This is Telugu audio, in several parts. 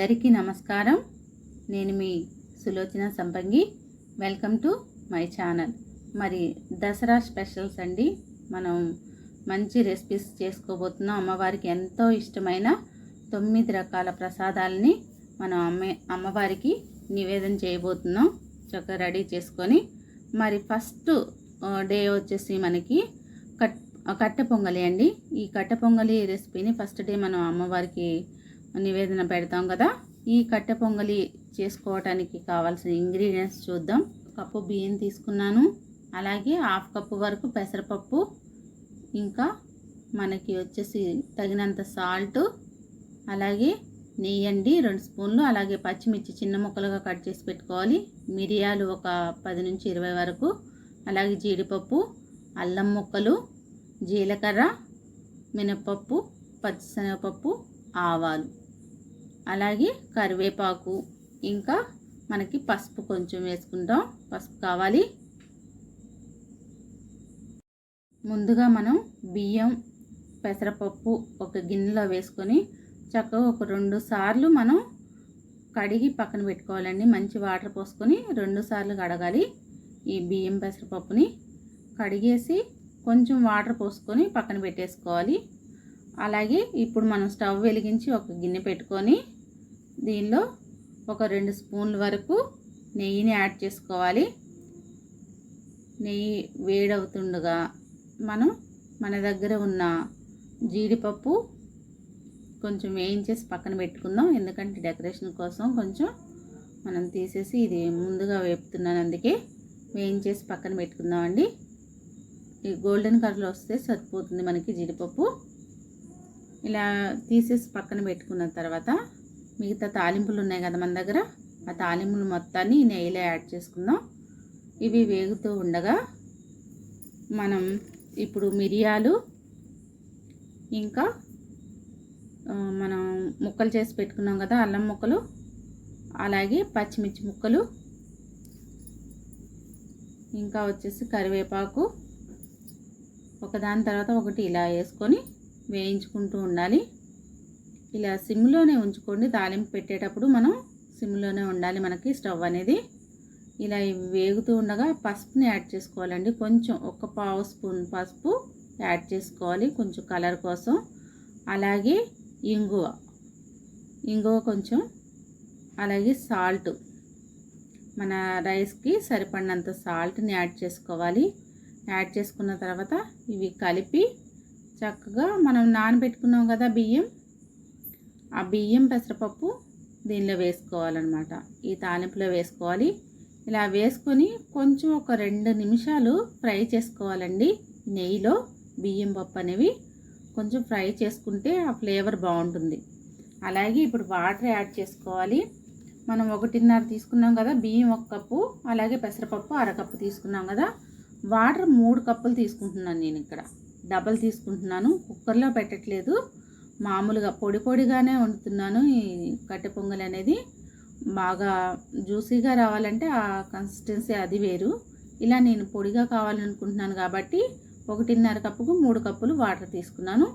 అందరికీ నమస్కారం. నేను మీ సులోచన సంపంగి. Welcome to my channel. మరి దసరా స్పెషల్స్ అండి. మనం మంచి రెసిపీస్ చేసుకోబోతున్నాం. అమ్మవారికి ఎంతో ఇష్టమైన 9 రకాల ప్రసాదాలని మనం అమ్మవారికి నివేదన చేయబోతున్నాం. చక్కగా రెడీ చేసుకొని మరి ఫస్ట్ డే వచ్చేసి మనకి కట్టె పొంగలి అండి. ఈ కట్టె పొంగలి రెసిపీని ఫస్ట్ డే మనం అమ్మవారికి నివేదన పెడతాం కదా. ఈ కట్టె పొంగలి చేసుకోవటానికి కావాల్సిన ఇంగ్రీడియంట్స్ చూద్దాం. కప్పు బియ్యం తీసుకున్నాను, అలాగే హాఫ్ కప్పు వరకు పెసరపప్పు, ఇంకా మనకి వచ్చేసి తగినంత సాల్ట్, అలాగే నెయ్యి అండి 2 స్పూన్లు, అలాగే పచ్చిమిర్చి చిన్న ముక్కలుగా కట్ చేసి పెట్టుకోవాలి, మిరియాలు ఒక 10 నుంచి 20 వరకు, అలాగే జీడిపప్పు, అల్లం ముక్కలు, జీలకర్ర, మినపప్పు, పచ్చిశనగపప్పు, ఆవాలు, అలాగే కరివేపాకు, ఇంకా మనకి పసుపు కొంచెం వేసుకుంటాం. పసుపు కావాలి. ముందుగా మనం బియ్యం పెసరపప్పు ఒక గిన్నెలో వేసుకొని చక్కగా ఒక 2 సార్లు మనం కడిగి పక్కన పెట్టుకోవాలండి. మంచి వాటర్ పోసుకొని 2 సార్లు కడగాలి. ఈ బియ్యం పెసరపప్పుని కడిగేసి కొంచెం వాటర్ పోసుకొని పక్కన పెట్టేసుకోవాలి. అలాగే ఇప్పుడు మనం స్టవ్ వెలిగించి ఒక గిన్నె పెట్టుకొని దీనిలో ఒక 2 స్పూన్ల వరకు నెయ్యిని యాడ్ చేసుకోవాలి. నెయ్యి వేడవుతుండగా మనం మన దగ్గర ఉన్న జీడిపప్పు కొంచెం వేయించేసి పక్కన పెట్టుకుందాం. ఎందుకంటే డెకరేషన్ కోసం కొంచెం మనం తీసేసి ఇది ముందుగా వేపుతున్నాను, అందుకే వేయించేసి పక్కన పెట్టుకుందామండి. ఈ గోల్డెన్ కలర్లో వస్తే సరిపోతుంది మనకి జీడిపప్పు. ఇలా తీసేసి పక్కన పెట్టుకున్న తర్వాత మిగతా తాలింపులు ఉన్నాయి కదా మన దగ్గర, ఆ తాలింపులు మొత్తాన్ని నెయ్యిలో యాడ్ చేసుకుందాం. ఇవి వేగుతూ ఉండగా మనం ఇప్పుడు మిరియాలు, ఇంకా మనం ముక్కలు చేసి పెట్టుకున్నాం కదా అల్లం ముక్కలు, అలాగే పచ్చిమిర్చి ముక్కలు, ఇంకా వచ్చేసి కరివేపాకు ఒకదాని తర్వాత ఒకటి ఇలా వేసుకొని వేయించుకుంటూ ఉండాలి. ఇలా సిమ్లోనే ఉంచుకోండి. తాలింపు పెట్టేటప్పుడు మనం సిమ్లోనే ఉండాలి మనకి స్టవ్ అనేది. ఇలా వేగుతూ ఉండగా పసుపుని యాడ్ చేసుకోవాలండి. కొంచెం ఒక 1/2 స్పూన్ పసుపు యాడ్ చేసుకోవాలి కొంచెం కలర్ కోసం. అలాగే ఇంగువ కొంచెం, అలాగే సాల్ట్, మన రైస్కి సరిపడినంత సాల్ట్ని యాడ్ చేసుకోవాలి. యాడ్ చేసుకున్న తర్వాత ఇవి కలిపి చక్కగా మనం నానబెట్టుకున్నాం కదా బియ్యం, ఆ బియ్యం పెసరపప్పు దీనిలో వేసుకోవాలన్నమాట. ఈ తాలింపులో వేసుకోవాలి. ఇలా వేసుకొని కొంచెం ఒక 2 నిమిషాలు ఫ్రై చేసుకోవాలండి. నెయ్యిలో బియ్యం పప్పు అనేవి కొంచెం ఫ్రై చేసుకుంటే ఆ ఫ్లేవర్ బాగుంటుంది. అలాగే ఇప్పుడు వాటర్ యాడ్ చేసుకోవాలి. మనం 1.5 తీసుకున్నాం కదా బియ్యం 1 కప్పు, అలాగే పెసరపప్పు 1/2 కప్పు తీసుకున్నాం కదా. వాటర్ 3 కప్పులు తీసుకుంటున్నాను నేను. ఇక్కడ డబల్ తీసుకుంటున్నాను. కుక్కర్లో పెట్టట్లేదు, మామూలుగా పొడిగానే వండుతున్నాను. ఈ కట్టె పొంగలి అనేది బాగా జ్యూసీగా రావాలంటే ఆ కన్సిస్టెన్సీ అది వేరు. ఇలా నేను పొడిగా కావాలనుకుంటున్నాను కాబట్టి 1.5 కప్పుకు 3 కప్పులు వాటర్ తీసుకున్నాను.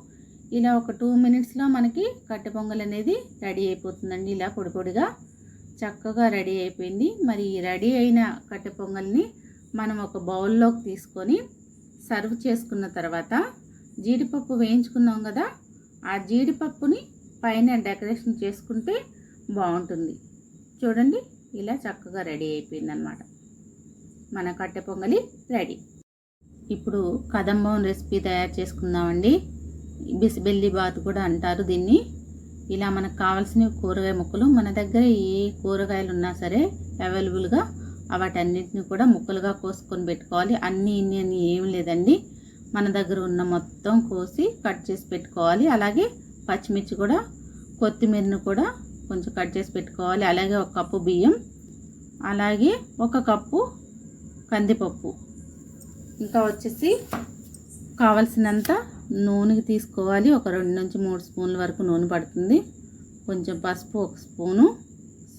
ఇలా ఒక 2 మినిట్స్లో మనకి కట్టె పొంగలి అనేది రెడీ అయిపోతుందండి. ఇలా పొడిగా చక్కగా రెడీ అయిపోయింది. మరి రెడీ అయిన కట్టె పొంగల్ని మనం ఒక బౌల్లోకి తీసుకొని సర్వ్ చేసుకున్న తర్వాత జీడిపప్పు వేయించుకున్నాం కదా, ఆ జీడిపప్పుని పైన డెకరేషన్ చేసుకుంటే బాగుంటుంది. చూడండి ఇలా చక్కగా రెడీ అయిపోయింది అన్నమాట. మన కట్టె పొంగలి రెడీ. ఇప్పుడు కదంబం రెసిపీ తయారు చేసుకుందామండి. బిసిబెల్లి బాత్ కూడా అంటారు దీన్ని. ఇలా మనకు కావాల్సిన కూరగాయ ముక్కలు, మన దగ్గర ఏ కూరగాయలు ఉన్నా సరే అవైలబుల్గా వాటన్నిటిని కూడా ముక్కలుగా కోసుకొని పెట్టుకోవాలి. అన్నీ ఏం లేదండి, మన దగ్గర ఉన్న మొత్తం కోసి కట్ చేసి పెట్టుకోవాలి. అలాగే పచ్చిమిర్చి కూడా, కొత్తిమీరను కూడా కొంచెం కట్ చేసి పెట్టుకోవాలి. అలాగే 1 కప్పు బియ్యం, అలాగే 1 కప్పు కందిపప్పు, ఇంకా వచ్చేసి కావలసినంత నూనె తీసుకోవాలి. ఒక 2 నుంచి 3 స్పూన్ల వరకు నూనె పడుతుంది. కొంచెం పసుపు 1 స్పూను,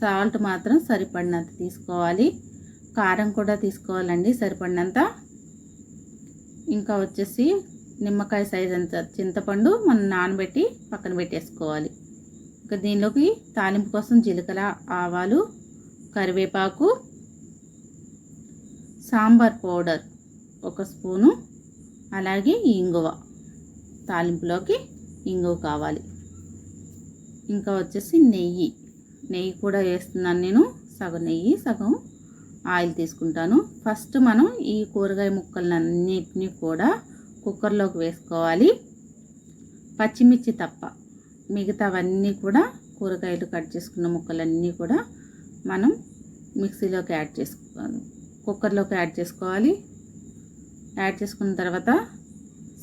సాల్ట్ మాత్రం సరిపడినంత తీసుకోవాలి. కారం కూడా తీసుకోవాలండి సరిపడినంత. ఇంకా వచ్చేసి నిమ్మకాయ సైజ్ అంత చింతపండు మనం నానబెట్టి పక్కన పెట్టేసుకోవాలి. దీనిలోకి తాలింపు కోసం జీలకర్ర, ఆవాలు, కరివేపాకు, సాంబార్ పౌడర్ 1 స్పూను, అలాగే ఇంగువ, తాలింపులోకి ఇంగువ కావాలి. ఇంకా వచ్చేసి నెయ్యి కూడా వేస్తున్నాను నేను. సగం నెయ్యి, సగం ఆయిల్ తీసుకుంటాను. ఫస్ట్ మనం ఈ కూరగాయ ముక్కలన్నిటినీ కూడా కుక్కర్లోకి వేసుకోవాలి, పచ్చిమిర్చి తప్ప. మిగతావన్నీ కూడా కూరగాయలు కట్ చేసుకున్న ముక్కలన్నీ కూడా మనం మిక్సీలోకి కుక్కర్లోకి యాడ్ చేసుకోవాలి. యాడ్ చేసుకున్న తర్వాత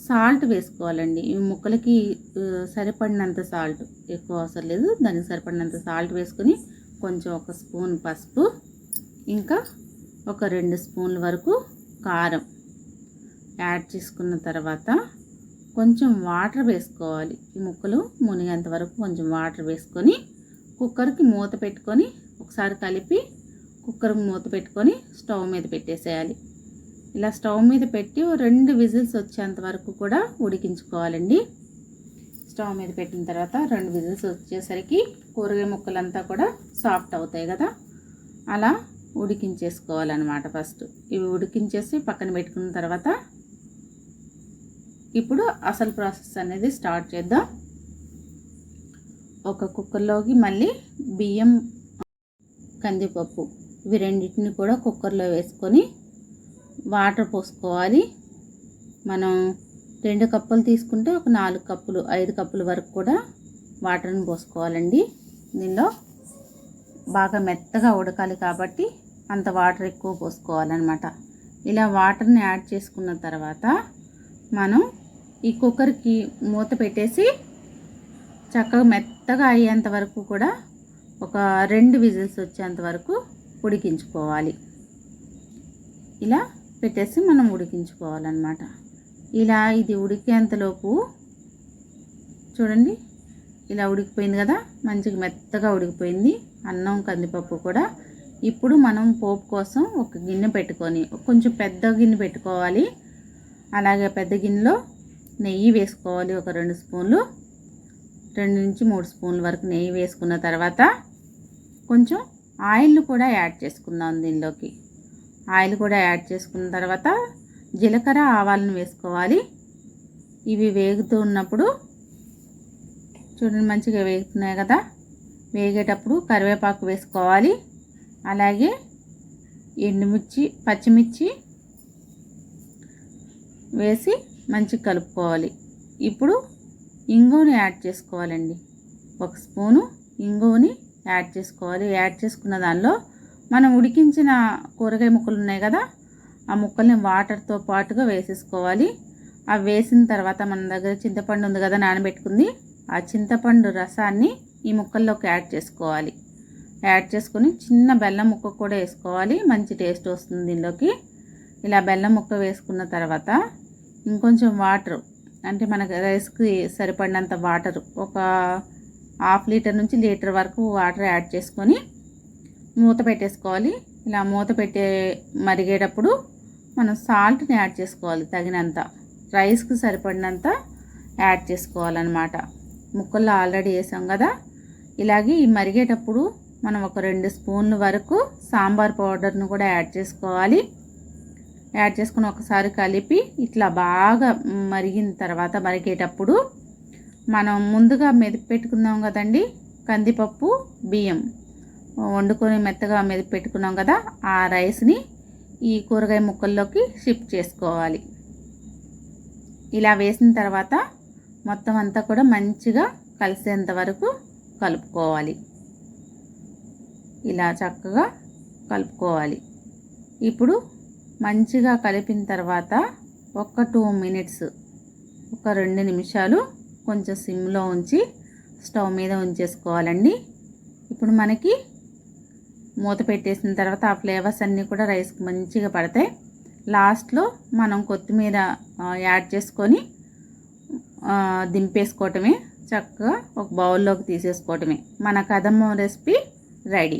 సాల్ట్ వేసుకోవాలండి. ఈ ముక్కలకి సరిపడినంత సాల్ట్, ఎక్కువ అవసరం లేదు, దానికి సరిపడినంత సాల్ట్ వేసుకొని కొంచెం 1 స్పూన్ పసుపు, ఇంకా ఒక 2 స్పూన్ల వరకు కారం యాడ్ చేసుకున్న తర్వాత కొంచెం వాటర్ వేసుకోవాలి. ఈ ముక్కలు మునిగేంత వరకు కొంచెం వాటర్ వేసుకొని కుక్కర్కి మూత పెట్టుకొని ఒకసారి కలిపి కుక్కర్కి మూత పెట్టుకొని స్టవ్ మీద పెట్టేసేయాలి. ఇలా స్టవ్ మీద పెట్టి 2 విజిల్స్ వచ్చేంత వరకు కూడా ఉడికించుకోవాలండి. స్టవ్ మీద పెట్టిన తర్వాత 2 విజిల్స్ వచ్చేసరికి కూరగాయ ముక్కలంతా కూడా సాఫ్ట్ అవుతాయి కదా, అలా ఉడికించేసుకోవాలన్నమాట. ఫస్ట్ ఇవి ఉడికించేసి పక్కన పెట్టుకున్న తర్వాత ఇప్పుడు అసలు ప్రాసెస్ అనేది స్టార్ట్ చేద్దాం. ఒక కుక్కర్లోకి మళ్ళీ బియ్యం, కందిపప్పు ఇవి రెండింటిని కూడా కుక్కర్లో వేసుకొని వాటర్ పోసుకోవాలి. మనం 2 కప్పులు తీసుకుంటే ఒక 4 కప్పులు, 5 కప్పుల వరకు కూడా వాటర్ని పోసుకోవాలండి. దీనిలో బాగా మెత్తగా ఉడకాలి కాబట్టి అంత వాటర్ ఎక్కువ పోసుకోవాలన్నమాట. ఇలా వాటర్ని యాడ్ చేసుకున్న తర్వాత మనం ఈ కుక్కర్కి మూత పెట్టేసి చక్కగా మెత్తగా అయ్యేంత వరకు కూడా ఒక 2 విజిల్స్ వచ్చేంత వరకు ఉడికించుకోవాలి. ఇలా పెట్టేసి మనం ఉడికించుకోవాలన్నమాట. ఇలా ఇది ఉడికేంతలోపు చూడండి, ఇలా ఉడికిపోయింది కదా, మంచిగా మెత్తగా ఉడికిపోయింది అన్నం, కందిపప్పు కూడా. ఇప్పుడు మనం పోపు కోసం ఒక గిన్నె పెట్టుకొని, కొంచెం పెద్ద గిన్నె పెట్టుకోవాలి. అలాగే పెద్ద గిన్నెలో నెయ్యి వేసుకోవాలి. ఒక 2 స్పూన్లు, 2 నుంచి 3 స్పూన్ల వరకు నెయ్యి వేసుకున్న తర్వాత కొంచెం ఆయిల్ కూడా యాడ్ చేసుకుందాం. దీనిలోకి ఆయిల్ కూడా యాడ్ చేసుకున్న తర్వాత జీలకర్ర, ఆవాలను వేసుకోవాలి. ఇవి వేగుతూ ఉన్నప్పుడు చూడండి, మంచిగా వేగుతున్నాయి కదా, వేగేటప్పుడు కరివేపాకు వేసుకోవాలి. అలాగే ఎండుమిర్చి, పచ్చిమిర్చి వేసి మంచిగా కలుపుకోవాలి. ఇప్పుడు ఇంగువని యాడ్ చేసుకోవాలండి. 1 స్పూను ఇంగువని యాడ్ చేసుకోవాలి. యాడ్ చేసుకున్న దానిలో మనం ఉడికించిన కూరగాయ ముక్కలు ఉన్నాయి కదా, ఆ ముక్కల్ని వాటర్తో పాటుగా వేసేసుకోవాలి. అవి వేసిన తర్వాత మన దగ్గర చింతపండు ఉంది కదా నానబెట్టుకుంది, ఆ చింతపండు రసాన్ని ఈ ముక్కల్లోకి యాడ్ చేసుకోవాలి. యాడ్ చేసుకొని చిన్న బెల్లం ముక్క కూడా వేసుకోవాలి, మంచి టేస్ట్ వస్తుంది దీనిలోకి. ఇలా బెల్లం ముక్క వేసుకున్న తర్వాత ఇంకొంచెం వాటర్, అంటే మనకు రైస్కి సరిపడినంత వాటర్, ఒక 1/2 లీటర్ నుంచి లీటర్ వరకు వాటర్ యాడ్ చేసుకొని మూత పెట్టేసుకోవాలి. ఇలా మూత పెట్టే మరిగేటప్పుడు మనం సాల్ట్ని యాడ్ చేసుకోవాలి, తగినంత, రైస్కి సరిపడినంత యాడ్ చేసుకోవాలన్నమాట. ముక్కల్లో ఆల్రెడీ వేసాం కదా. ఇలాగే ఈ మరిగేటప్పుడు మనం ఒక 2 స్పూన్ల వరకు సాంబార్ పౌడర్ను కూడా యాడ్ చేసుకోవాలి. యాడ్ చేసుకుని ఒకసారి కలిపి ఇట్లా బాగా మరిగిన తర్వాత, మరిగేటప్పుడు మనం ముందుగా మెదిపి పెట్టుకుందాం కదండి కందిపప్పు, బియ్యం వండుకొని మెత్తగా మెదిపి పెట్టుకున్నాం కదా, ఆ రైస్ని ఈ కూరగాయ ముక్కల్లోకి షిఫ్ట్ చేసుకోవాలి. ఇలా వేసిన తర్వాత మొత్తం అంతా కూడా మంచిగా కలిసేంత వరకు కలుపుకోవాలి. ఇలా చక్కగా కలుపుకోవాలి. ఇప్పుడు మంచిగా కలిపిన తర్వాత ఒక 2 మినిట్స్, ఒక 2 నిమిషాలు కొంచెం సిమ్లో ఉంచి స్టవ్ మీద ఉంచేసుకోవాలండి. ఇప్పుడు మనకి మూత పెట్టేసిన తర్వాత ఆ ఫ్లేవర్స్ అన్నీ కూడా రైస్కి మంచిగా పడతాయి. లాస్ట్లో మనం కొత్తిమీర యాడ్ చేసుకొని దింపేసుకోవటమే, చక్కగా ఒక బౌల్లోకి తీసేసుకోవటమే. మన కదమ్మ రెసిపీ రెడీ.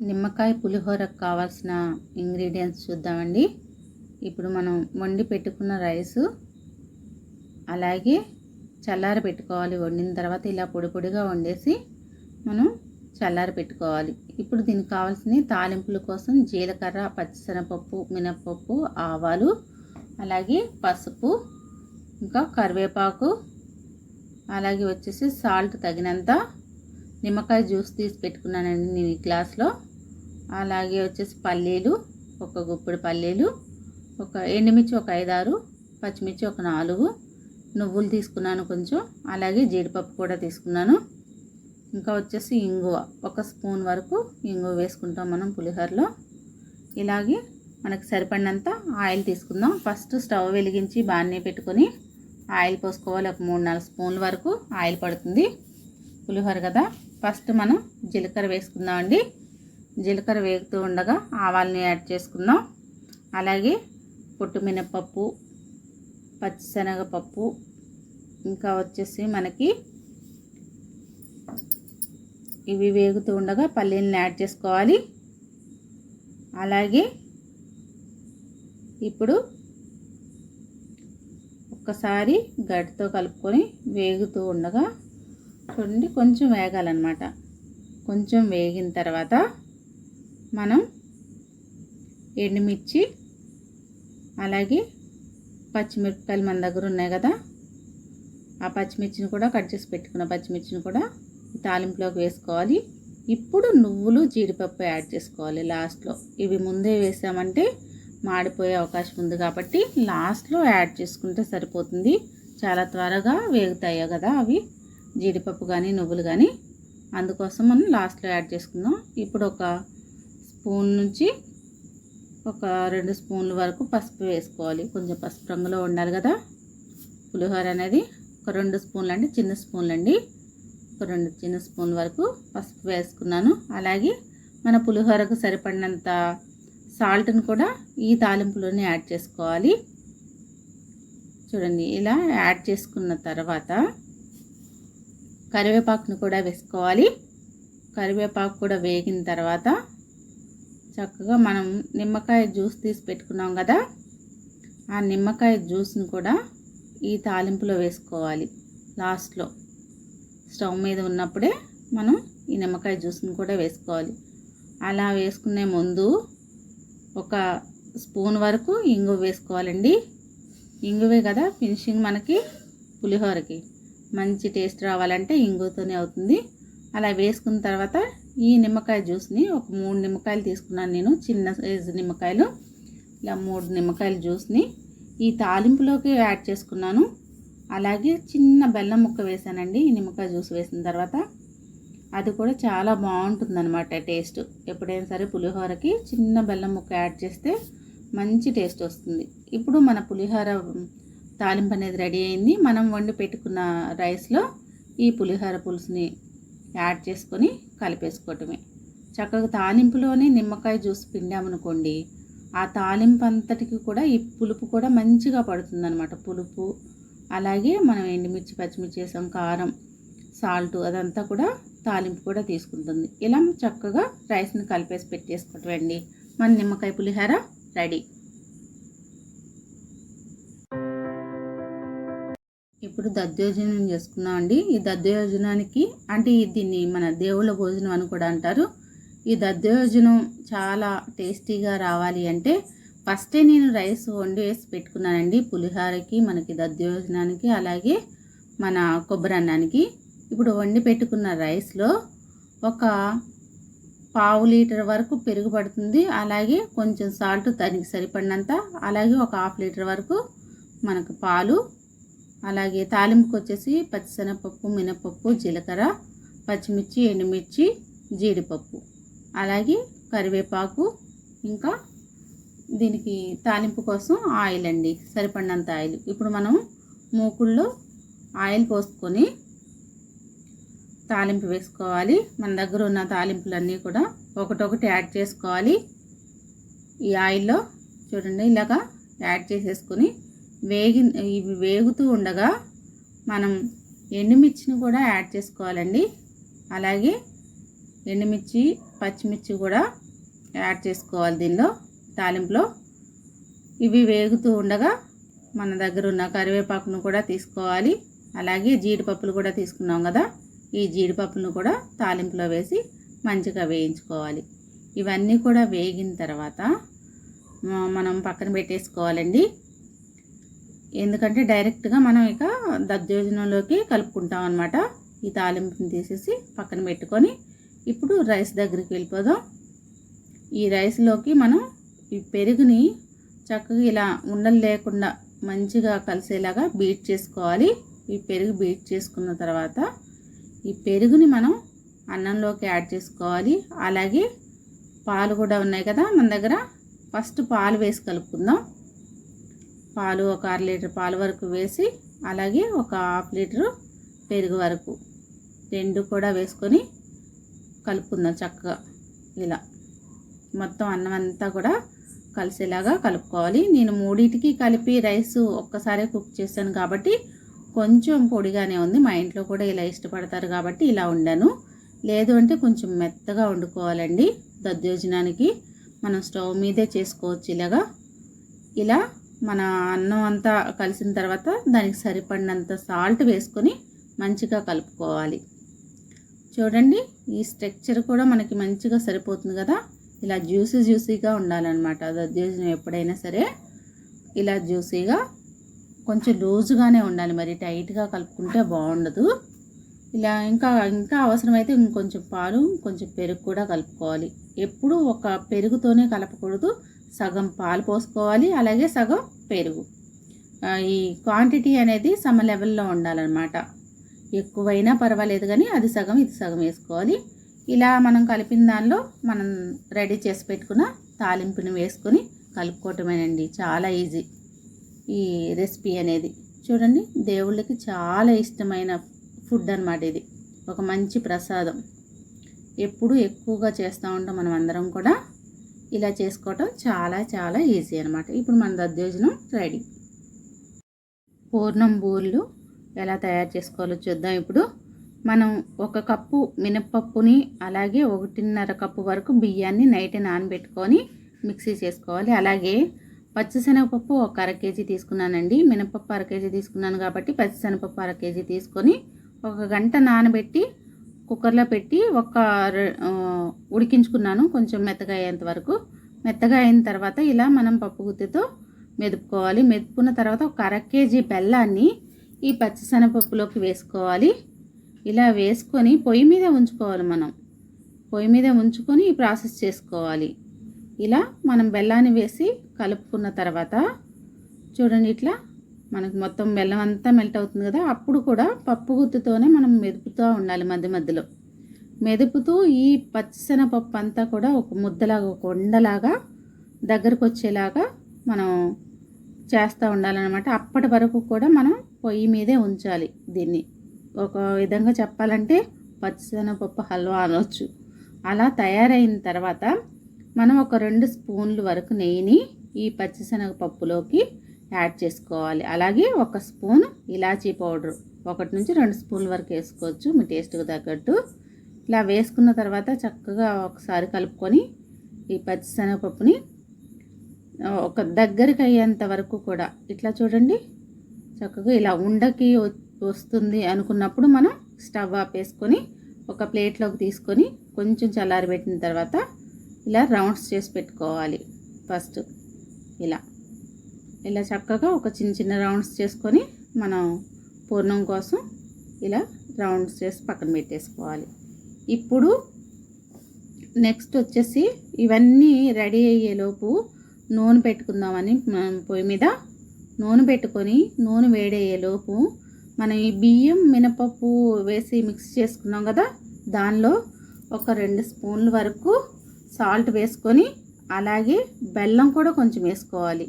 నిమ్మకాయ పులిహోరకు కావాల్సిన ఇంగ్రీడియంట్స్ చూద్దామండి. ఇప్పుడు మనం వండి పెట్టుకున్న రైసు, అలాగే చల్లారి పెట్టుకోవాలి. వండిన తర్వాత ఇలా పొడి పొడిగా వండేసి మనం చల్లారి పెట్టుకోవాలి. ఇప్పుడు దీనికి కావాల్సిన తాలింపుల కోసం జీలకర్ర, పచ్చిశనగపప్పు, మినప్పప్పు, ఆవాలు, అలాగే పసుపు, ఇంకా కరివేపాకు, అలాగే వచ్చేసి సాల్ట్ తగినంత, నిమ్మకాయ జ్యూస్ తీసి పెట్టుకున్నానండి నేను ఈ గ్లాస్లో, అలాగే వచ్చేసి పల్లీలు, ఒక గుప్పెడు పల్లీలు, ఒక ఎండుమిర్చి ఒక 5-6, పచ్చిమిర్చి ఒక 4, నువ్వులు తీసుకున్నాను కొంచెం, అలాగే జీడిపప్పు కూడా తీసుకున్నాను. ఇంకా వచ్చేసి ఇంగువ, 1 స్పూన్ వరకు ఇంగువ వేసుకుంటాం మనం పులిహోరలో. ఇలాగే మనకు సరిపడినంత ఆయిల్ తీసుకుందాం. ఫస్ట్ స్టవ్ వెలిగించి బాణీ పెట్టుకొని ఆయిల్ పోసుకోవాలి. ఒక 3-4 స్పూన్ల వరకు ఆయిల్ పడుతుంది, పులిహోర కదా. ఫస్ట్ మనం జీలకర్ర వేసుకుందామండి. జీలకర్ర వేగుతూ ఉండగా ఆవాలని యాడ్ చేసుకుందాం. అలాగే పొట్టు మినపప్పు, పచ్చిశనగపప్పు, ఇంకా వచ్చేసి మనకి ఇవి వేగుతూ ఉండగా పల్లీలను యాడ్ చేసుకోవాలి. అలాగే ఇప్పుడు ఒక్కసారి గడ్డతో కలుపుకొని వేగుతూ ఉండగా చూడండి కొంచెం వేగాలన్నమాట. కొంచెం వేగిన తర్వాత మనం ఎండుమిర్చి, అలాగే పచ్చిమిరపకాయలు మన దగ్గర ఉన్నాయి కదా, ఆ పచ్చిమిర్చిని కూడా కట్ చేసి పెట్టుకున్న పచ్చిమిర్చిని కూడా తాలింపులోకి వేసుకోవాలి. ఇప్పుడు నువ్వులు, జీడిపప్పు యాడ్ చేసుకోవాలి లాస్ట్లో. ఇవి ముందే వేసామంటే మాడిపోయే అవకాశం ఉంది కాబట్టి లాస్ట్లో యాడ్ చేసుకుంటే సరిపోతుంది. చాలా త్వరగా వేగుతాయి కదా అవి, జీడిపప్పు కానీ నువ్వులు కానీ, అందుకోసం మనం లాస్ట్లో యాడ్ చేసుకుందాం. ఇప్పుడు ఒక స్పూన్ నుంచి ఒక 2 స్పూన్ల వరకు పసుపు వేసుకోవాలి. కొంచెం పసుపు రంగులో ఉండాలి కదా పులిహోర అనేది. ఒక 2 స్పూన్లు అంటే చిన్న స్పూన్లు అండి, ఒక 2 చిన్న స్పూన్ల వరకు పసుపు వేసుకున్నాను. అలాగే మన పులిహోరకు సరిపడినంత సాల్ట్ని కూడా ఈ తాలింపులోనే యాడ్ చేసుకోవాలి. చూడండి ఇలా యాడ్ చేసుకున్న తర్వాత కరివేపాకును కూడా వేసుకోవాలి. కరివేపాకు కూడా వేగిన తర్వాత చక్కగా మనం నిమ్మకాయ జ్యూస్ తీసి పెట్టుకున్నాం కదా, ఆ నిమ్మకాయ జ్యూస్ని కూడా ఈ తాలింపులో వేసుకోవాలి. లాస్ట్లో స్టవ్ మీద ఉన్నప్పుడే మనం ఈ నిమ్మకాయ జ్యూస్ని కూడా వేసుకోవాలి. అలా వేసుకునే ముందు ఒక స్పూన్ వరకు ఇంగువ వేసుకోవాలండి. ఇంగువే కదా ఫినిషింగ్ మనకి పులిహోరకి. మంచి టేస్ట్ రావాలంటే ఇంగువతోనే అవుతుంది. అలా వేసుకున్న తర్వాత ఈ నిమ్మకాయ జ్యూస్ని ఒక 3 నిమ్మకాయలు తీసుకున్నాను నేను, చిన్న సైజు నిమ్మకాయలు. ఇలా 3 నిమ్మకాయల జ్యూస్ని ఈ తాలింపులోకి యాడ్ చేసుకున్నాను. అలాగే చిన్న బెల్లం ముక్క వేసానండి ఈ నిమ్మకాయ జ్యూస్ వేసిన తర్వాత. అది కూడా చాలా బాగుంటుందన్నమాట టేస్ట్. ఎప్పుడైనా సరే పులిహోరకి చిన్న బెల్లం ముక్క యాడ్ చేస్తే మంచి టేస్ట్ వస్తుంది. ఇప్పుడు మన పులిహోర తాలింపు అనేది రెడీ అయింది. మనం వండి పెట్టుకున్న రైస్లో ఈ పులిహోర పులుసుని యాడ్ చేసుకొని కలిపేసుకోవటమే. చక్కగా తాలింపులోనే నిమ్మకాయ జ్యూస్ పిండామనుకోండి, ఆ తాలింపు అంతటికి కూడా ఈ పులుపు కూడా మంచిగా పడుతుందన్నమాట. పులుపు అలాగే మనం ఎండుమిర్చి, పచ్చిమిర్చి వేసాం, కారం, సాల్ట్ అదంతా కూడా తాలింపు కూడా తీసుకుంటుంది. ఇలా చక్కగా రైస్ని కలిపేసి పెట్టేసుకోవటండి. మన నిమ్మకాయ పులిహోర రెడీ. ఇప్పుడు దద్దోజనం చేసుకున్నామండి. ఈ దద్దోజనానికి అంటే దీన్ని మన దేవుళ్ళ భోజనం అని కూడా అంటారు. ఈ దద్దోజనం చాలా టేస్టీగా రావాలి అంటే ఫస్టే నేను రైస్ వండి వేసి పెట్టుకున్నానండి పులిహోరకి, మనకి దద్దోజనానికి, అలాగే మన కొబ్బరి అన్నానికి. ఇప్పుడు వండి పెట్టుకున్న రైస్లో ఒక 1/2 లీటర్ వరకు పెరుగు పడుతుంది. అలాగే కొంచెం సాల్ట్ దానికి సరిపడినంత, అలాగే ఒక 1/2 లీటర్ వరకు మనకు పాలు, అలాగే తాలింపుకి వచ్చేసి పచ్చిశనగపప్పు, మినపప్పు, జీలకర్ర, పచ్చిమిర్చి, ఎండుమిర్చి, జీడిపప్పు, అలాగే కరివేపాకు, ఇంకా దీనికి తాలింపు కోసం ఆయిల్ అండి, సరిపడినంత ఆయిల్. ఇప్పుడు మనం మూకుల్లో ఆయిల్ పోసుకొని తాలింపు వేసుకోవాలి. మన దగ్గర ఉన్న తాలింపులన్నీ కూడా ఒకటొకటి యాడ్ చేసుకోవాలి. ఈ ఆయిల్లో చూడండి ఇలాగా యాడ్ చేసేసుకొని ఇవి వేగుతూ ఉండగా మనం ఎండుమిర్చిని కూడా యాడ్ చేసుకోవాలండి. అలాగే ఎండుమిర్చి, పచ్చిమిర్చి కూడా యాడ్ చేసుకోవాలి దీనిలో తాలింపులో. ఇవి వేగుతూ ఉండగా మన దగ్గర ఉన్న కరివేపాకును కూడా తీసుకోవాలి. అలాగే జీడిపప్పులు కూడా తీసుకున్నాం కదా, ఈ జీడిపప్పులను కూడా తాలింపులో వేసి మంచిగా వేయించుకోవాలి. ఇవన్నీ కూడా వేగిన తర్వాత మనం పక్కన పెట్టేసుకోవాలండి. ఎందుకంటే డైరెక్ట్గా మనం ఇక దద్దోజనంలోకి కలుపుకుంటాం అన్నమాట. ఈ తాలింపుని తీసేసి పక్కన పెట్టుకొని ఇప్పుడు రైస్ దగ్గరికి వెళ్ళిపోదాం. ఈ రైస్లోకి మనం ఈ పెరుగుని చక్కగా ఇలా ఉండలు లేకుండా మంచిగా కలిసేలాగా బీట్ చేసుకోవాలి. ఈ పెరుగు బీట్ చేసుకున్న తర్వాత ఈ పెరుగుని మనం అన్నంలోకి యాడ్ చేసుకోవాలి. అలాగే పాలు కూడా ఉన్నాయి కదా మన దగ్గర, ఫస్ట్ పాలు వేసి కలుపుకుందాం. పాలు ఒక 1/2 లీటర్ పాలు వరకు వేసి, అలాగే ఒక 1/2 లీటరు పెరుగు వరకు రెండు కూడా వేసుకొని కలుపుకుందాం చక్కగా. ఇలా మొత్తం అన్నం అంతా కూడా కలిసేలాగా కలుపుకోవాలి. నేను మూడింటికి కలిపి రైస్ ఒక్కసారే కుక్ చేశాను కాబట్టి కొంచెం పొడిగానే ఉంది. మా ఇంట్లో కూడా ఇలా ఇష్టపడతారు కాబట్టి ఇలా వండాను. లేదు అంటే కొంచెం మెత్తగా వండుకోవాలండి. దద్దోజనానికి మనం స్టవ్ మీదే చేసుకోవచ్చు. ఇలా మన అన్నం అంతా కలిసిన తర్వాత దానికి సరిపడినంత సాల్ట్ వేసుకొని మంచిగా కలుపుకోవాలి. చూడండి, ఈ స్ట్రక్చర్ కూడా మనకి మంచిగా సరిపోతుంది కదా. ఇలా జ్యూసీగా ఉండాలన్నమాట దద్దోజనం ఎప్పుడైనా సరే. ఇలా జ్యూసీగా కొంచెం లూజుగానే ఉండాలి, మరి టైట్గా కలుపుకుంటే బాగుండదు. ఇలా ఇంకా అవసరమైతే ఇంకొంచెం పాలు కొంచెం పెరుగు కూడా కలుపుకోవాలి. ఎప్పుడు ఒక పెరుగుతోనే కలపకూడదు, సగం పాలు పోసుకోవాలి, అలాగే సగం పెరుగు. ఈ క్వాంటిటీ అనేది సమ లెవెల్లో ఉండాలన్నమాట. ఎక్కువైనా పర్వాలేదు కానీ అది సగం ఇది సగం వేసుకోవాలి. ఇలా మనం కలిపిన దానిలో మనం రెడీ చేసి పెట్టుకున్న తాలింపుని వేసుకొని కలుపుకోవటమేనండి. చాలా ఈజీ ఈ రెసిపీ అనేది. చూడండి, దేవుళ్ళకి చాలా ఇష్టమైన ఫుడ్ అన్నమాట ఇది. ఒక మంచి ప్రసాదం. ఎప్పుడు ఎక్కువగా చేస్తూ ఉంటాం మనం అందరం కూడా. ఇలా చేసుకోవటం చాలా చాలా ఈజీ అన్నమాట. ఇప్పుడు మన దద్దోజనం రెడీ. పూర్ణం బూరెలు ఎలా తయారు చేసుకోవాలో చూద్దాం. ఇప్పుడు మనం 1 కప్పు మినప్పప్పుని అలాగే 1.5 కప్పు వరకు బియ్యాన్ని నైట్ నానబెట్టుకొని మిక్సీ చేసుకోవాలి. అలాగే పచ్చిశనగపప్పు 1 అర కేజీ తీసుకున్నానండి. మినపప్పు 1 కేజీ తీసుకున్నాను కాబట్టి పచ్చిశనగపప్పు 1 కేజీ తీసుకొని 1 గంట నానబెట్టి కుక్కర్లో పెట్టి ఉడికించుకున్నాను కొంచెం మెత్తగా అయ్యేంత వరకు. మెత్తగా అయిన తర్వాత ఇలా మనం పప్పు గుత్తితో మెదుపుకోవాలి. మెదుపుకున్న తర్వాత 1 అర కేజీ బెల్లాన్ని ఈ పచ్చిశనగపప్పులోకి వేసుకోవాలి. ఇలా వేసుకొని పొయ్యి మీద ఉంచుకోవాలి. మనం పొయ్యి మీద ఉంచుకొని ఈ ప్రాసెస్ చేసుకోవాలి. ఇలా మనం బెల్లాన్ని వేసి కలుపుకున్న తర్వాత చూడండి, ఇట్లా మనకు మొత్తం బెల్లం అంతా మెల్ట్ అవుతుంది కదా. అప్పుడు కూడా పప్పు గుత్తితోనే మనం మెదుపుతూ ఉండాలి. మధ్య మధ్యలో మెదుపుతూ ఈ పచ్చిశనగపప్పు అంతా కూడా ఒక ముద్దలాగా, ఒక ఉండలాగా దగ్గరకు వచ్చేలాగా మనం చేస్తూ ఉండాలన్నమాట. అప్పటి వరకు కూడా మనం పొయ్యి మీదే ఉంచాలి. దీన్ని ఒక విధంగా చెప్పాలంటే పచ్చిశనగపప్పు హల్వా అనవచ్చు. అలా తయారైన తర్వాత మనం ఒక 2 స్పూన్లు వరకు నెయ్యిని ఈ పచ్చిశనగపప్పులోకి యాడ్ చేసుకోవాలి. అలాగే 1 స్పూన్ ఇలాచీ పౌడర్, 1 నుంచి 2 స్పూన్ల వరకు వేసుకోవచ్చు మీ టేస్ట్కి తగ్గట్టు. ఇలా వేసుకున్న తర్వాత చక్కగా ఒకసారి కలుపుకొని ఈ పచ్చిశనగపప్పుని ఒక దగ్గరికి అయ్యేంత వరకు కూడా ఇట్లా చూడండి, చక్కగా ఇలా ఉండకి వస్తుంది అనుకున్నప్పుడు మనం స్టవ్ ఆపేసుకొని ఒక ప్లేట్లోకి తీసుకొని కొంచెం చల్లారబెట్టిన తర్వాత ఇలా రౌండ్స్ చేసి పెట్టుకోవాలి. ఫస్ట్ ఇలా చక్కగా ఒక చిన్న రౌండ్స్ చేసుకొని మనం పూర్ణం కోసం ఇలా రౌండ్స్ చేసి పక్కన పెట్టేసుకోవాలి. ఇప్పుడు నెక్స్ట్ వచ్చేసి ఇవన్నీ రెడీ అయ్యేలోపు నూనె పెట్టుకుందామని పొయ్యి మీద నూనె పెట్టుకొని నూనె వేడయ్యేలోపు మనం ఈ బియ్యం మినపప్పు వేసి మిక్స్ చేసుకున్నాం కదా, దానిలో ఒక 2 స్పూన్ల వరకు సాల్ట్ వేసుకొని అలాగే బెల్లం కూడా కొంచెం వేసుకోవాలి.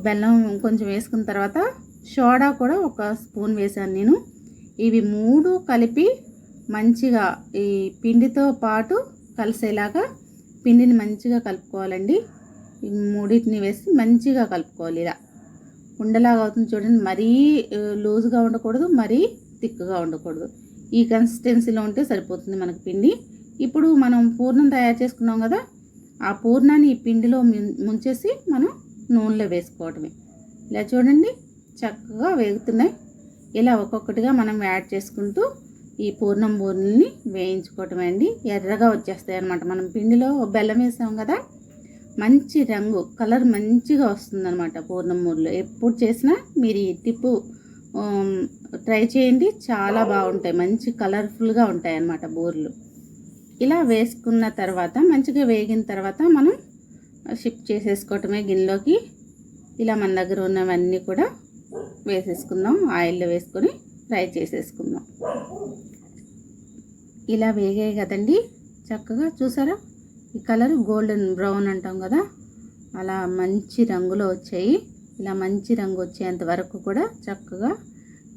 బెల్లం కొంచెం వేసుకున్న తర్వాత సోడా కూడా 1 స్పూన్ వేసాను నేను. ఇవి 3 కలిపి మంచిగా ఈ పిండితో పాటు కలిసేలాగా పిండిని మంచిగా కలుపుకోవాలండి. ఈ 3టిని వేసి మంచిగా కలుపుకోవాలి. ఇలా ఉండలాగా అవుతుంది చూడండి. మరీ లూజ్గా ఉండకూడదు, మరీ థిక్గా ఉండకూడదు. ఈ కన్సిస్టెన్సీలో ఉంటే సరిపోతుంది మనకు పిండి. ఇప్పుడు మనం పూర్ణం తయారు చేసుకున్నాం కదా, ఆ పూర్ణాన్ని ఈ పిండిలో ముంచేసి మనం నూనెలో వేసుకోవటమే. ఇలా చూడండి, చక్కగా వేగుతున్నాయి. ఇలా ఒక్కొక్కటిగా మనం యాడ్ చేసుకుంటూ ఈ పూర్ణం బూరెల్ని వేయించుకోవటమే అండి. ఎర్రగా వచ్చేస్తాయి అన్నమాట. మనం పిండిలో బెల్లం వేసాం కదా, మంచి రంగు కలర్ మంచిగా వస్తుందన్నమాట పూర్ణం బూరెలు. ఎప్పుడు చేసినా మీరు ఈ టిప్పు ట్రై చేయండి, చాలా బాగుంటాయి, మంచి కలర్ఫుల్గా ఉంటాయి అన్నమాట బూరెలు. ఇలా వేసుకున్న తర్వాత మంచిగా వేగిన తర్వాత మనం షిఫ్ట్ చేసేసుకోవటమే గిన్నెలోకి. ఇలా మన దగ్గర ఉన్నవన్నీ కూడా వేసేసుకుందాం, ఆయిల్లో వేసుకొని ఫ్రై చేసేసుకుందాం. ఇలా వేగాయి కదండి, చక్కగా చూసారా ఈ కలర్ గోల్డెన్ బ్రౌన్ అంటాం కదా, అలా మంచి రంగులో వచ్చాయి. ఇలా మంచి రంగు వచ్చేంత వరకు కూడా చక్కగా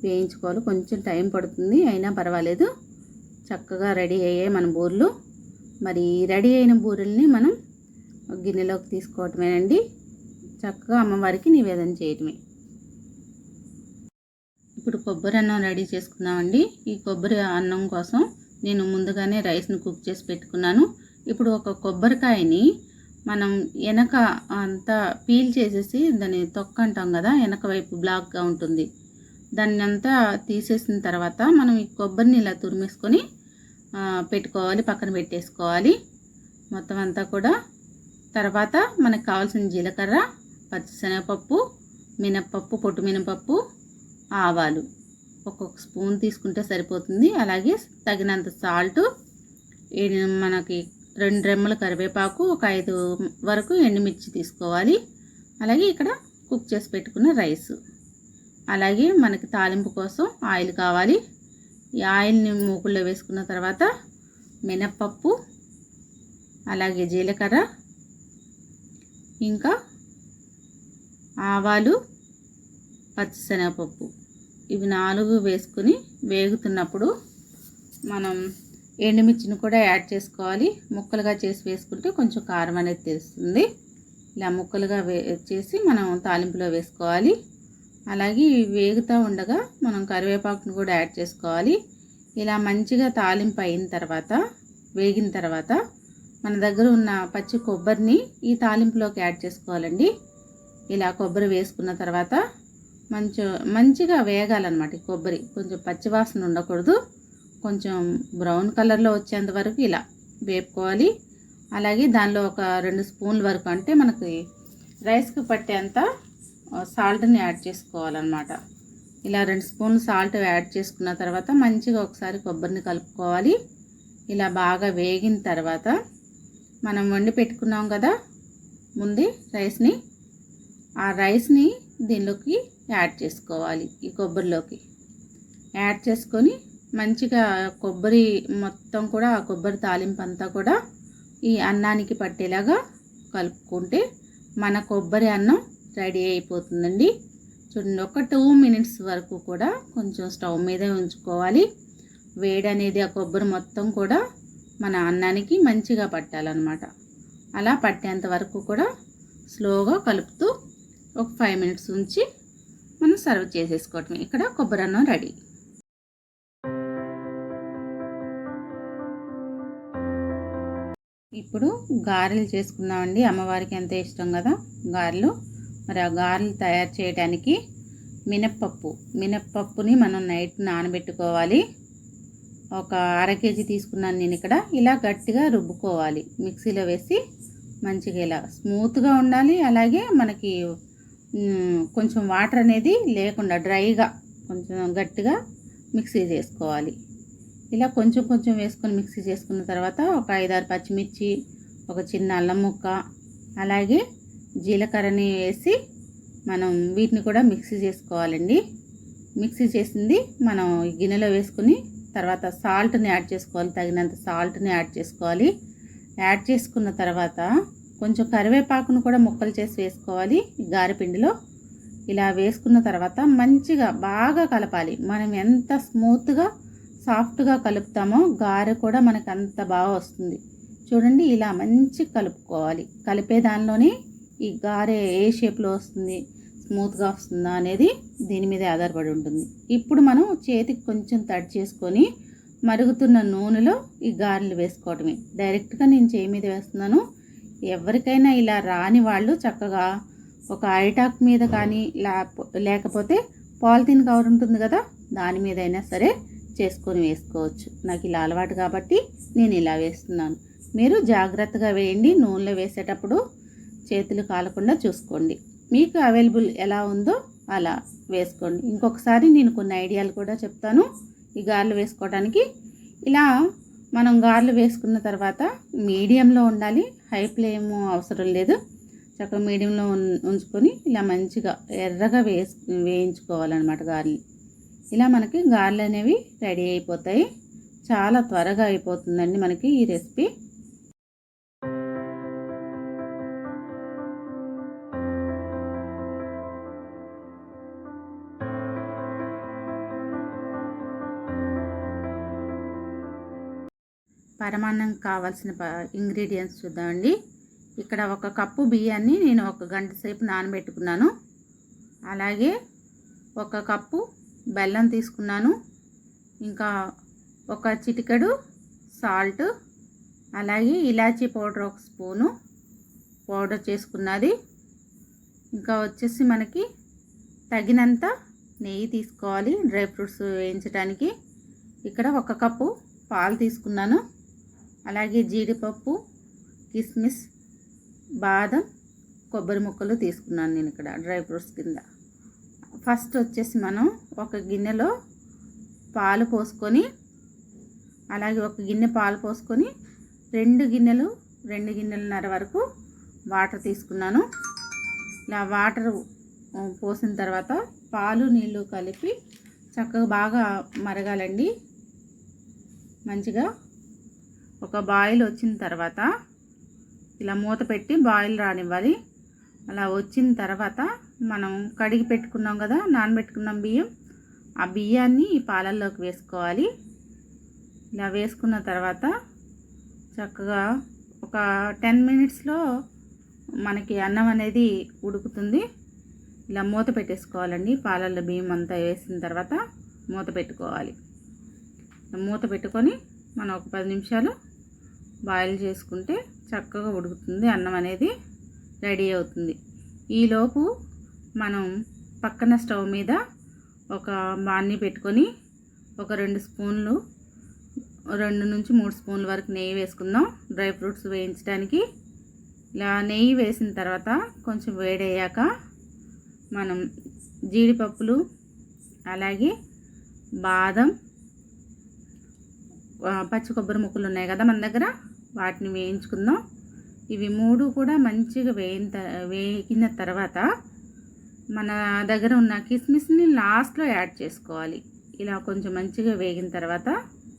వేయించుకోవాలి. కొంచెం టైం పడుతుంది, అయినా పర్వాలేదు. చక్కగా రెడీ అయ్యాయి మన బూరెలు. మరి రెడీ అయిన బూరెల్ని మనం గిన్నెలోకి తీసుకోవటమేనండి. చక్కగా అమ్మవారికి నివేదన చేయటమే. ఇప్పుడు కొబ్బరి అన్నం రెడీ చేసుకున్నామండి. ఈ కొబ్బరి అన్నం కోసం నేను ముందుగానే రైస్ని కుక్ చేసి పెట్టుకున్నాను. ఇప్పుడు ఒక కొబ్బరికాయని మనం వెనక అంతా పీల్ చేసేసి, దాన్ని తొక్క అంటాం కదా, వెనక వైపు బ్లాక్గా ఉంటుంది, దాన్ని అంతా తీసేసిన తర్వాత మనం ఈ కొబ్బరిని ఇలా తురిమేసుకొని పెట్టుకోవాలి, పక్కన పెట్టేసుకోవాలి మొత్తం అంతా కూడా. తర్వాత మనకు కావాల్సిన జీలకర్ర, పచ్చిశనగపప్పు, మినప్పప్పు, పొట్టు మినపప్పు, ఆవాలు ఒక్కొక్క స్పూన్ తీసుకుంటే సరిపోతుంది. అలాగే తగినంత సాల్ట్, మనకి 2 రెమ్మల కరివేపాకు, ఒక 5 వరకు ఎండుమిర్చి తీసుకోవాలి. అలాగే ఇక్కడ కుక్ చేసి పెట్టుకున్న రైస్, అలాగే మనకి తాలింపు కోసం ఆయిల్ కావాలి. ఈ ఆయిల్ని మూకుల్లో వేసుకున్న తర్వాత మినప్పప్పు, అలాగే జీలకర్ర, ఇంకా ఆవాలు, పచ్చిశనగపప్పు, ఇవి 4 వేసుకుని వేగుతున్నప్పుడు మనం ఎండుమిర్చిని కూడా యాడ్ చేసుకోవాలి. ముక్కలుగా చేసి వేసుకుంటే కొంచెం కారం అనేది తెలుస్తుంది. ఇలా ముక్కలుగా చేసి మనం తాలింపులో వేసుకోవాలి. అలాగే వేగుతూ ఉండగా మనం కరివేపాకును కూడా యాడ్ చేసుకోవాలి. ఇలా మంచిగా తాలింపు అయిన తర్వాత, వేగిన తర్వాత మన దగ్గర ఉన్న పచ్చి కొబ్బరిని ఈ తాలింపులోకి యాడ్ చేసుకోవాలండి. ఇలా కొబ్బరి వేసుకున్న తర్వాత మంచిగా వేగాలన్నమాట. ఈ కొబ్బరి కొంచెం పచ్చివాసన ఉండకూడదు, కొంచెం బ్రౌన్ కలర్లో వచ్చేంత వరకు ఇలా వేపుకోవాలి. అలాగే దానిలో ఒక 2 స్పూన్ల వరకు, అంటే మనకి రైస్కి పట్టేంత సాల్ట్ని యాడ్ చేసుకోవాలన్నమాట. ఇలా 2 స్పూన్లు సాల్ట్ యాడ్ చేసుకున్న తర్వాత మంచిగా ఒకసారి కొబ్బరిని కలుపుకోవాలి. ఇలా బాగా వేగిన తర్వాత మనం వండి పెట్టుకున్నాం కదా ముందే రైస్ని, ఆ రైస్ని దీనిలోకి యాడ్ చేసుకోవాలి. ఈ కొబ్బరిలోకి యాడ్ చేసుకొని మంచిగా కొబ్బరి మొత్తం కూడా, ఆ కొబ్బరి తాలింపు అంతా కూడా ఈ అన్నానికి పట్టేలాగా కలుపుకుంటే మన కొబ్బరి అన్నం రెడీ అయిపోతుందండి. చూడండి, ఒక 2 మినిట్స్ వరకు కూడా కొంచెం స్టవ్ మీదే ఉంచుకోవాలి. వేడి అనేది ఆ కొబ్బరి మొత్తం కూడా మన అన్నానికి మంచిగా పట్టాలన్నమాట. అలా పట్టేంత వరకు కూడా స్లోగా కలుపుతూ ఒక 5 మినిట్స్ ఉంచి మనం సర్వ్ చేసేసుకోవటమే. ఇక్కడ కొబ్బరి అన్నం రెడీ. ఇప్పుడు గారెలు చేసుకుందామండి. అమ్మవారికి ఎంతో ఇష్టం కదా గారెలు. మరి ఆ గారెలు తయారు చేయడానికి మినప్పప్పుని మనం నైట్ నానబెట్టుకోవాలి. ఒక 1/2 కేజీ తీసుకున్నాను నేను ఇక్కడ. ఇలా గట్టిగా రుబ్బుకోవాలి, మిక్సీలో వేసి మంచిగా ఇలా స్మూత్గా ఉండాలి. అలాగే మనకి కొంచెం వాటర్ అనేది లేకుండా డ్రైగా కొంచెం గట్టిగా మిక్సీ చేసుకోవాలి. ఇలా కొంచెం కొంచెం వేసుకొని మిక్సీ చేసుకున్న తర్వాత ఒక 5-6 పచ్చిమిర్చి, ఒక చిన్న అల్లం ముక్క, అలాగే జీలకర్రని వేసి మనం వీటిని కూడా మిక్సీ చేసుకోవాలండి. మిక్సీ చేసింది మనం గిన్నెలో వేసుకుని తర్వాత సాల్ట్ని యాడ్ చేసుకోవాలి, తగినంత సాల్ట్ని యాడ్ చేసుకోవాలి. యాడ్ చేసుకున్న తర్వాత కొంచెం కరివేపాకును కూడా ముక్కలు చేసి వేసుకోవాలి ఈ గారెపిండిలో. ఇలా వేసుకున్న తర్వాత మంచిగా బాగా కలపాలి. మనం ఎంత స్మూత్గా సాఫ్ట్గా కలుపుతామో గారె కూడా మనకు అంత బాగా వస్తుంది. చూడండి, ఇలా మంచి కలుపుకోవాలి. కలిపే దానిలోనే ఈ గారె ఏ షేప్లో వస్తుంది, స్మూత్గా వస్తుందా అనేది దీని మీద ఆధారపడి ఉంటుంది. ఇప్పుడు మనం చేతికి కొంచెం తడి చేసుకొని మరుగుతున్న నూనెలో ఈ గారెలు వేసుకోవటమే. డైరెక్ట్గా నేను చేయి మీద వేస్తున్నాను. ఎవరికైనా ఇలా రాని వాళ్ళు చక్కగా ఒక అరిటాకు మీద కానీ లేకపోతే పాలిథిన్ కవర్ ఉంటుంది కదా, దాని మీద అయినా సరే చేసుకొని వేసుకోవచ్చు. నాకు ఇలా అలవాటు కాబట్టి నేను ఇలా వేస్తున్నాను. మీరు జాగ్రత్తగా వేయండి. నూనెలో వేసేటప్పుడు చేతులు కాలకుండా చూసుకోండి. మీకు అవైలబుల్ ఎలా ఉందో అలా వేసుకోండి. ఇంకొకసారి నేను కొన్ని ఐడియాలు కూడా చెప్తాను ఈ గారెలు వేసుకోవడానికి. ఇలా మనం గారెలు వేసుకున్న తర్వాత మీడియంలో ఉండాలి, హై ఫ్లేమ్ అవసరం లేదు. చక్కగా మీడియంలో ఉంచుకొని ఇలా మంచిగా ఎర్రగా వేయించుకోవాలన్నమాట గారెలు. ఇలా మనకి గారెలు అనేవి రెడీ అయిపోతాయి. చాలా త్వరగా అయిపోతుందండి మనకి ఈ రెసిపీ. పరమాన్నం కావాల్సిన ఇంగ్రీడియంట్స్ చూద్దామండి. ఇక్కడ 1 కప్పు బియ్యాన్ని నేను 1 గంట సేపు నానబెట్టుకున్నాను. అలాగే 1 కప్పు బెల్లం తీసుకున్నాను. ఇంకా 1 చిటికెడు సాల్ట్, అలాగే ఇలాచీ పౌడర్ 1 స్పూను పౌడర్ చేసుకున్నది. ఇంకా వచ్చేసి మనకి తగినంత నెయ్యి తీసుకోవాలి డ్రై ఫ్రూట్స్ వేయించడానికి. ఇక్కడ 1 కప్పు పాలు తీసుకున్నాను. అలాగే జీడిపప్పు, కిస్మిస్, బాదం, కొబ్బరి ముక్కలు తీసుకున్నాను నేను ఇక్కడ డ్రై ఫ్రూట్స్ కింద. ఫస్ట్ వచ్చేసి మనం 1 గిన్నెలో పాలు పోసుకొని, అలాగే 1 గిన్నె పాలు పోసుకొని 2 గిన్నెలన్నర వరకు వాటర్ తీసుకున్నాను. ఇలా వాటర్ పోసిన తర్వాత పాలు నీళ్ళు కలిపి చక్కగా బాగా మరగాలండి. మంచిగా ఒక బాయిల్ వచ్చిన తర్వాత ఇలా మూత పెట్టి బాయిల్ రానివ్వాలి. అలా వచ్చిన తర్వాత మనం కడిగి పెట్టుకున్నాం కదా, నానబెట్టుకున్నాం బియ్యం, ఆ బియ్యాన్ని ఈ పాలల్లోకి వేసుకోవాలి. ఇలా వేసుకున్న తర్వాత చక్కగా ఒక 10 మినిట్స్లో మనకి అన్నం అనేది ఉడుకుతుంది. ఇలా మూత పెట్టేసుకోవాలండి. పాలల్లో బియ్యం అంతా వేసిన తర్వాత మూత పెట్టుకోవాలి. మూత పెట్టుకొని మనం ఒక 10 నిమిషాలు బాయిల్ చేసుకుంటే చక్కగా ఉడుకుతుంది, అన్నం అనేది రెడీ అవుతుంది. ఈలోపు మనం పక్కన స్టవ్ మీద ఒక బాణీ పెట్టుకొని ఒక 2 స్పూన్లు 2 నుంచి 3 స్పూన్ల వరకు నెయ్యి వేసుకుందాం డ్రై ఫ్రూట్స్ వేయించడానికి. ఇలా నెయ్యి వేసిన తర్వాత కొంచెం వేడయ్యాక మనం జీడిపప్పులు, అలాగే బాదం, పచ్చి కొబ్బరి ముక్కలు ఉన్నాయి కదా మన దగ్గర, వాటిని వేయించుకుందాం. ఇవి 3 కూడా మంచిగా వేగిన తర్వాత మన దగ్గర ఉన్న కిస్మిస్ని లాస్ట్లో యాడ్ చేసుకోవాలి. ఇలా కొంచెం మంచిగా వేగిన తర్వాత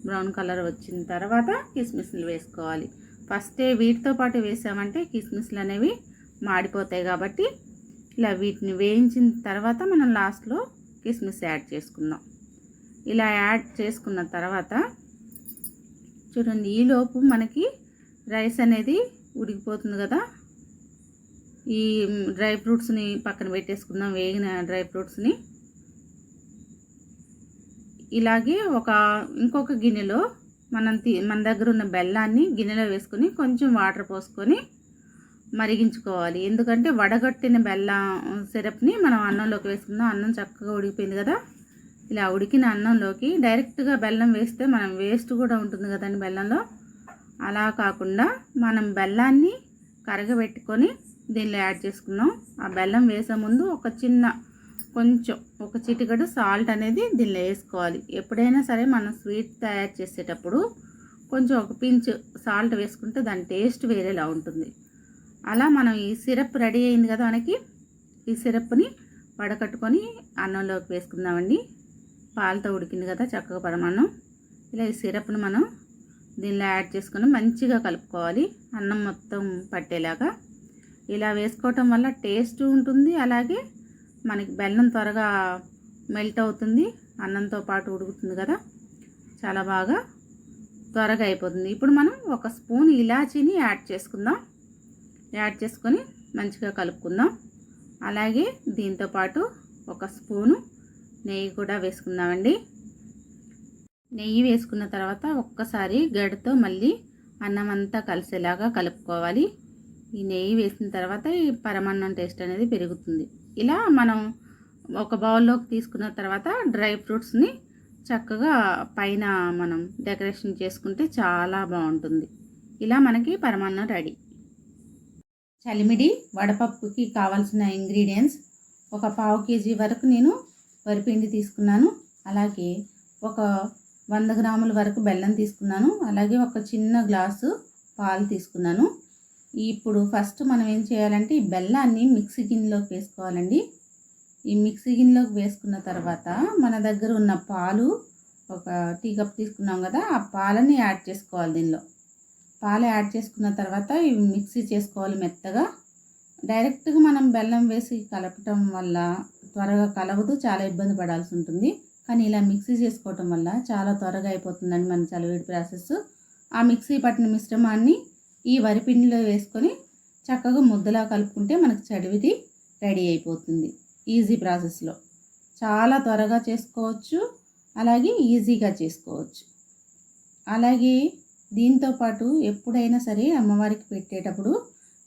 బ్రౌన్ కలర్ వచ్చిన తర్వాత కిస్మిస్లు వేసుకోవాలి. ఫస్టే వీటితో పాటు వేసామంటే కిస్మిస్లు అనేవి మాడిపోతాయి కాబట్టి ఇలా వీటిని వేయించిన తర్వాత మనం లాస్ట్లో కిస్మిస్ యాడ్ చేసుకుందాం. ఇలా యాడ్ చేసుకున్న తర్వాత చూడండి, ఈలోపు మనకి రైస్ అనేది ఉడికిపోతుంది కదా. ఈ డ్రై ఫ్రూట్స్ని పక్కన పెట్టేసుకుందాం, వేగిన డ్రై ఫ్రూట్స్ని. ఇలాగే ఇంకొక గిన్నెలో మన దగ్గర ఉన్న బెల్లాన్ని గిన్నెలో వేసుకొని కొంచెం వాటర్ పోసుకొని మరిగించుకోవాలి. ఎందుకంటే వడగట్టిన బెల్లం సిరప్ని మనం అన్నంలోకి వేసుకుందాం. అన్నం చక్కగా ఉడికిపోయింది కదా. ఇలా ఉడికిన అన్నంలోకి డైరెక్ట్గా బెల్లం వేస్తే మనం వేస్ట్ కూడా ఉంటుంది కదండి బెల్లంలో. అలా కాకుండా మనం బెల్లాన్ని కరగబెట్టుకొని దీనిలో యాడ్ చేసుకున్నాం. ఆ బెల్లం వేసే ముందు ఒక చిటికెడు సాల్ట్ అనేది దీనిలో వేసుకోవాలి. ఎప్పుడైనా సరే మనం స్వీట్ తయారు చేసేటప్పుడు కొంచెం ఒక పించ్ సాల్ట్ వేసుకుంటే దాని టేస్ట్ వేరేలా ఉంటుంది. అలా మనం ఈ సిరప్ రెడీ అయింది కదా మనకి, ఈ సిరప్ని వడకట్టుకొని అన్నంలోకి వేసుకుందామండి. పాలతో ఉడికింది కదా చక్కగా పరమాన్నం. ఇలా ఈ సిరప్ని మనం దీనిలో యాడ్ చేసుకొని మంచిగా కలుపుకోవాలి, అన్నం మొత్తం పట్టేలాగా. ఇలా వేసుకోవటం వల్ల టేస్ట్ ఉంటుంది, అలాగే మనకి బెల్లం త్వరగా మెల్ట్ అవుతుంది, అన్నంతో పాటు ఉడుకుతుంది కదా, చాలా బాగా త్వరగా అయిపోతుంది. ఇప్పుడు మనం 1 స్పూన్ ఇలాచీని యాడ్ చేసుకుందాం. యాడ్ చేసుకొని మంచిగా కలుపుకుందాం. అలాగే దీంతోపాటు 1 స్పూను నెయ్యి కూడా వేసుకుందామండి. నెయ్యి వేసుకున్న తర్వాత ఒక్కసారి గరిటెతో మళ్ళీ అన్నం అంతా కలిసేలాగా కలుపుకోవాలి. ఈ నెయ్యి వేసిన తర్వాత ఈ పరమాన్నం టేస్ట్ అనేది పెరుగుతుంది. ఇలా మనం ఒక బౌల్లోకి తీసుకున్న తర్వాత డ్రై ఫ్రూట్స్ని చక్కగా పైన మనం డెకరేషన్ చేసుకుంటే చాలా బాగుంటుంది. ఇలా మనకి పరమాన్నం రెడీ. చలిమిడి వడపప్పుకి కావాల్సిన ఇంగ్రీడియంట్స్: ఒక పావు కేజీ వరకు నేను వరిపిండి తీసుకున్నాను. అలాగే ఒక 100 గ్రాముల వరకు బెల్లం తీసుకున్నాను. అలాగే ఒక చిన్న గ్లాసు పాలు తీసుకున్నాను. ఇప్పుడు ఫస్ట్ మనం ఏం చేయాలంటే ఈ బెల్లాన్ని మిక్సీ గిన్నెలోకి వేసుకోవాలండి. ఈ మిక్సీ గిన్నెలోకి వేసుకున్న తర్వాత మన దగ్గర ఉన్న పాలు ఒక టీ కప్ తీసుకున్నాం కదా, ఆ పాలని యాడ్ చేసుకోవాలి. దీనిలో పాలు యాడ్ చేసుకున్న తర్వాత ఇవి మిక్సీ చేసుకోవాలి మెత్తగా. డైరెక్ట్గా మనం బెల్లం వేసి కలపటం వల్ల త్వరగా కలవదు, చాలా ఇబ్బంది పడాల్సి ఉంటుంది. కానీ ఇలా మిక్సీ చేసుకోవటం వల్ల చాలా త్వరగా అయిపోతుందండి మన చలివిడి ప్రాసెస్. ఆ మిక్సీ పట్టిన మిశ్రమాన్ని ఈ వరిపిండిలో వేసుకొని చక్కగా ముద్దలా కలుపుకుంటే మనకు చలివిడి రెడీ అయిపోతుంది. ఈజీ ప్రాసెస్లో చాలా త్వరగా చేసుకోవచ్చు, అలాగే ఈజీగా చేసుకోవచ్చు. అలాగే దీంతోపాటు ఎప్పుడైనా సరే అమ్మవారికి పెట్టేటప్పుడు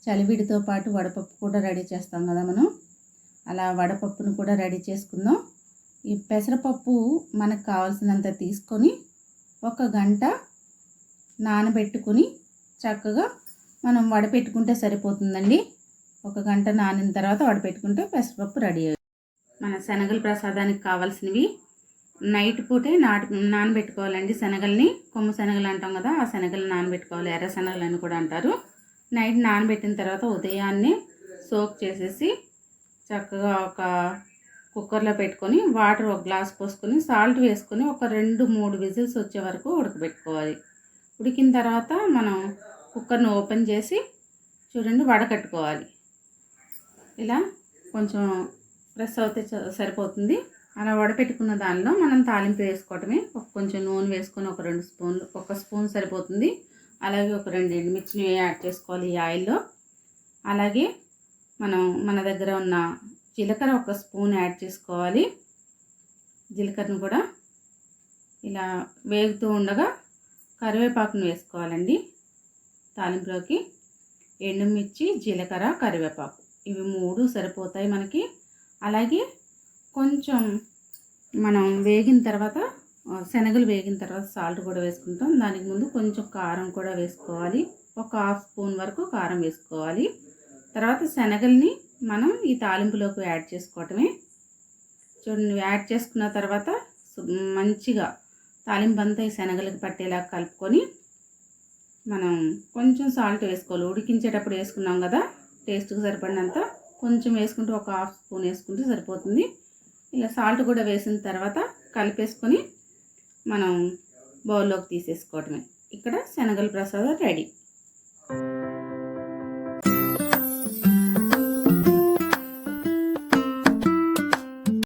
చలివిడితో పాటు వడపప్పు కూడా రెడీ చేస్తాం కదా మనం. అలా వడపప్పును కూడా రెడీ చేసుకుందాం. ఈ పెసరపప్పు మనకు కావాల్సినంత తీసుకొని 1 గంట నానబెట్టుకొని చక్కగా మనం వడపెట్టుకుంటే సరిపోతుందండి. 1 గంట నానిన తర్వాత వడపెట్టుకుంటే పెసరపప్పు రెడీ అవుతుంది. మన శనగల ప్రసాదానికి కావాల్సినవి నైట్ పూటే నానబెట్టుకోవాలండి. శనగల్ని కొమ్ము శనగలు అంటాం కదా, ఆ శనగలు నానబెట్టుకోవాలి. ఎర్ర శనగలు అని కూడా అంటారు. నైట్ నానబెట్టిన తర్వాత ఉదయాన్నే సోక్ చేసేసి చక్కగా ఒక కుక్కర్లో పెట్టుకొని వాటర్ 1 గ్లాస్ పోసుకొని సాల్ట్ వేసుకొని ఒక 2-3 విజిల్స్ వచ్చే వరకు ఉడకబెట్టుకోవాలి. ఉడికిన తర్వాత మనం కుక్కర్ని ఓపెన్ చేసి చూడండి వడకట్టుకోవాలి. ఇలా కొంచెం ప్రెస్ అవుతే సరిపోతుంది. అలా వడపెట్టుకున్న దానిలో మనం తాలింపు వేసుకోవటమే. కొంచెం నూనె వేసుకొని ఒక 2 స్పూన్లు, 1 స్పూన్ సరిపోతుంది. అలాగే ఒక 2 ఎండుమిర్చిని యాడ్ చేసుకోవాలి ఈ ఆయిల్లో. అలాగే మన దగ్గర ఉన్న జీలకర్ర 1 స్పూన్ యాడ్ చేసుకోవాలి. జీలకర్రను కూడా ఇలా వేగుతూ ఉండగా కరివేపాకును వేసుకోవాలండి తాలింపులోకి. ఎండుమిర్చి, జీలకర్ర, కరివేపాకు ఇవి 3 సరిపోతాయి మనకి. అలాగే కొంచెం మనం వేగిన తర్వాత శనగలు వేగిన తర్వాత సాల్ట్ కూడా వేసుకుంటాం. దానికి ముందు కొంచెం కారం కూడా వేసుకోవాలి. ఒక 1/2 స్పూన్ వరకు కారం వేసుకోవాలి. తర్వాత శనగల్ని మనం ఈ తాలింపులోకి యాడ్ చేసుకోవటమే. చూడండి, యాడ్ చేసుకున్న తర్వాత మంచిగా తాలింపు అంతా ఈ శనగలకు పట్టేలా కలుపుకొని మనం కొంచెం సాల్ట్ వేసుకోవాలి. ఉడికించేటప్పుడు వేసుకున్నాం కదా, టేస్ట్కి సరిపడినంత కొంచెం వేసుకుంటే ఒక 1/2 స్పూన్ వేసుకుంటే సరిపోతుంది. ఇలా సాల్ట్ కూడా వేసిన తర్వాత కలిపేసుకొని మనం బౌల్లోకి తీసేసుకోవటమే. ఇక్కడ శనగల ప్రసాదం రెడీ.